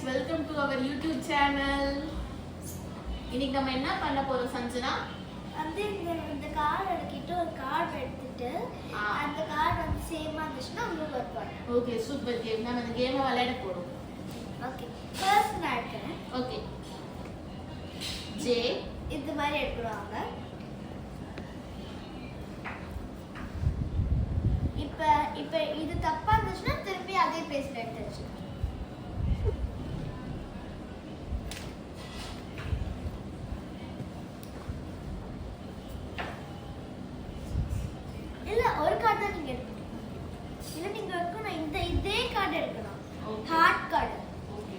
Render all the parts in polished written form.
Welcome to our YouTube channel. இன்னைக்கு நம்ம என்ன பண்ண போறோம் சஞ்சனா? வந்து இந்த கார்டு எடுத்துட்டு ஒரு கார்டு எடுத்துட்டு அந்த கார்டு வந்து சேமா இருந்துச்சுன்னா உங்களுக்கு ஒர்க் பண்ணும். Okay, super game. நம்ம இந்த கேமை விளையாட போறோம். ஓகே, ஃபர்ஸ்ட் நான் எடுக்கிறேன். ஓகே, ஜே இது மாதிரி எடுத்துருவாங்க. இப்போ இது தப்பா இருந்துச்சுன்னா திருப்பி அதே பேஸ்ல எடுத்து வச்சு. இல்ல ஒரு கார்டு தான் நீங்க எடுக்கணும். இல்ல நீங்க எடுக்கணும் இதே கார்டு எடுக்கணும். Heart card. ஓகே,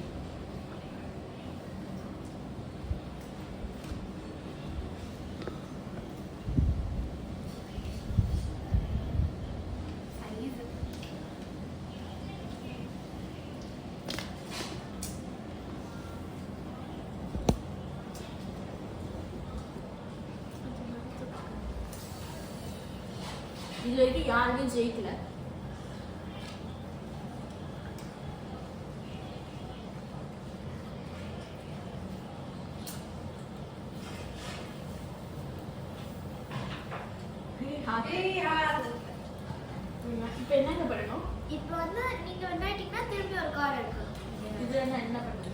இது வரைக்கும் யாருமே ஜெயிக்கல. இப்ப என்ன பண்ணணும்? இப்போ வந்து நீங்க விளையாட்டீங்கன்னா திருப்பி ஒரு கார்டு எடுக்கணும். இதுல நான் என்ன பண்றது?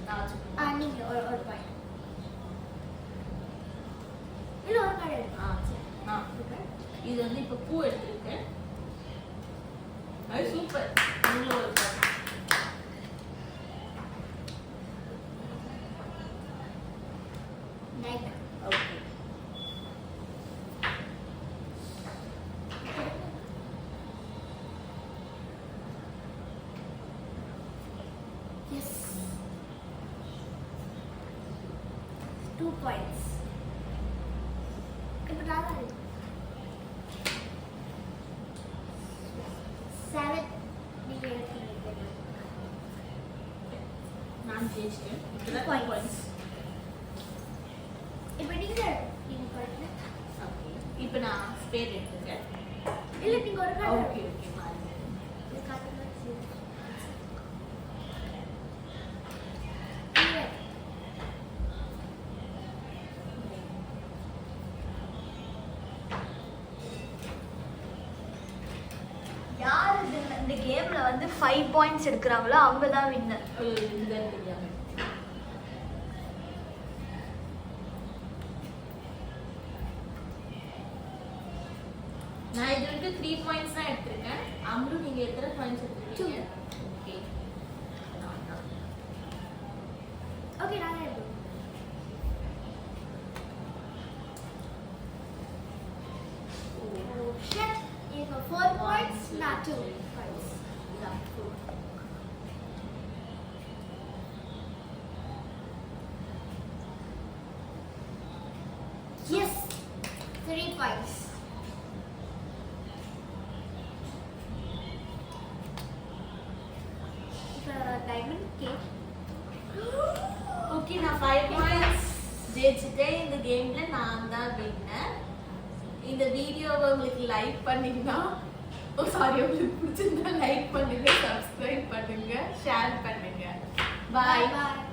நீங்க ஒரு பாயிண்ட். இல்ல ஒரு கார்டு எடுக்கணும். சரி, இது வந்து இப்ப பூ எடுத்துருக்கேன். அது சூப்பர். இதுல ஒரு card. Night. Okay, Yes. 2 points. இப்போ நான் 7 நீங்க எடுத்தீங்க. நான் ஜெயிச்சிட்டேன். இதுல Points. இப்போ நீங்க பாருங்க. ஓகே, இப்போ நான் ஸ்பேட் எடுத்துக்கேன். இல்ல நீங்க ஒரு கார்டு. ஓகே ஓகே, மாறுங்க. இந்த கார்டு தான் சரி. யார் இந்த கேம்ல வந்து 5 பாயிண்ட்ஸ் எடுக்கறாங்களோ அவங்க தான் வின்னர். இந்த தெரியாம நான் இது வரைக்கும் 3 பாயிண்ட்ஸ் தான் எடுத்திருக்கேன். அம்ரு நீங்க எத்தனை பாயிண்ட்ஸ் எடுத்திருக்கீங்க? ஓகே, ஓகே நான் எடுக்கிறேன். Oh shit. இப்போ 4 points not 2 points. Yes. 3 points. Diamond cake. Okay, நான் 5 பாயிண்ட்ஸ் ஜெயிச்சிட்டேன். இந்த கேம்ல நான் தான் வின்னர். இந்த வீடியோவை உங்களுக்கு லைக் பண்ணீங்கன்னா உங்களுக்கு பிடிச்சிருந்தா லைக் பண்ணுங்க, சப்ஸ்கிரைப் பண்ணுங்க, ஷேர் பண்ணுங்க. பாய். Bye.